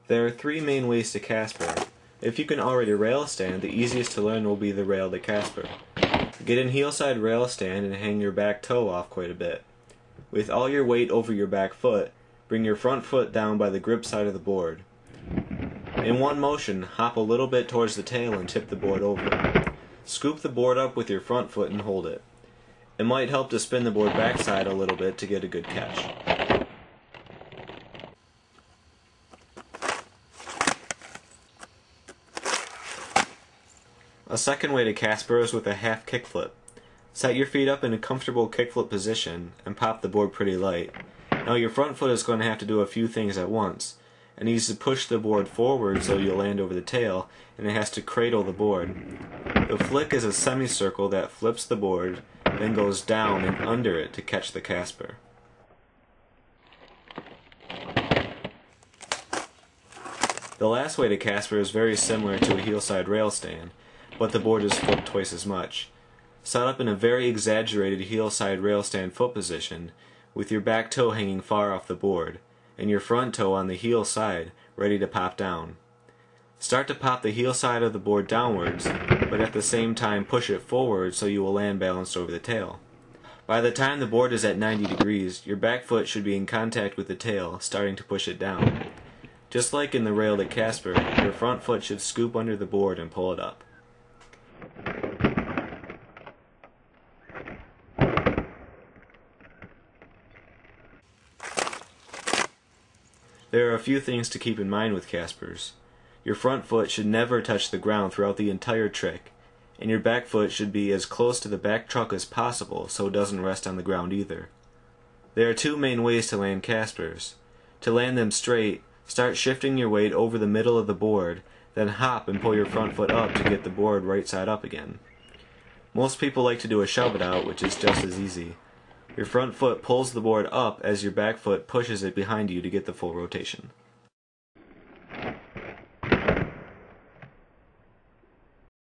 There are three main ways to Casper. If you can already rail stand, the easiest to learn will be the rail to Casper. Get in heel side rail stand and hang your back toe off quite a bit. With all your weight over your back foot, bring your front foot down by the grip side of the board. In one motion, hop a little bit towards the tail and tip the board over. Scoop the board up with your front foot and hold it. It might help to spin the board backside a little bit to get a good catch. A second way to Casper is with a half kickflip. Set your feet up in a comfortable kickflip position and pop the board pretty light. Now your front foot is going to have to do a few things at once. It needs to push the board forward so you'll land over the tail, and it has to cradle the board. The flick is a semicircle that flips the board, then goes down and under it to catch the Casper. The last way to Casper is very similar to a heel side rail stand, but the board is flipped twice as much. Set up in a very exaggerated heel side rail stand foot position, with your back toe hanging far off the board, and your front toe on the heel side, ready to pop down. Start to pop the heel side of the board downwards, but at the same time push it forward so you will land balanced over the tail. By the time the board is at 90 degrees, your back foot should be in contact with the tail, starting to push it down. Just like in the rail to Casper, your front foot should scoop under the board and pull it up. There are a few things to keep in mind with Caspers. Your front foot should never touch the ground throughout the entire trick, and your back foot should be as close to the back truck as possible so it doesn't rest on the ground either. There are two main ways to land Caspers. To land them straight, start shifting your weight over the middle of the board, then hop and pull your front foot up to get the board right side up again. Most people like to do a shove it out, which is just as easy. Your front foot pulls the board up as your back foot pushes it behind you to get the full rotation.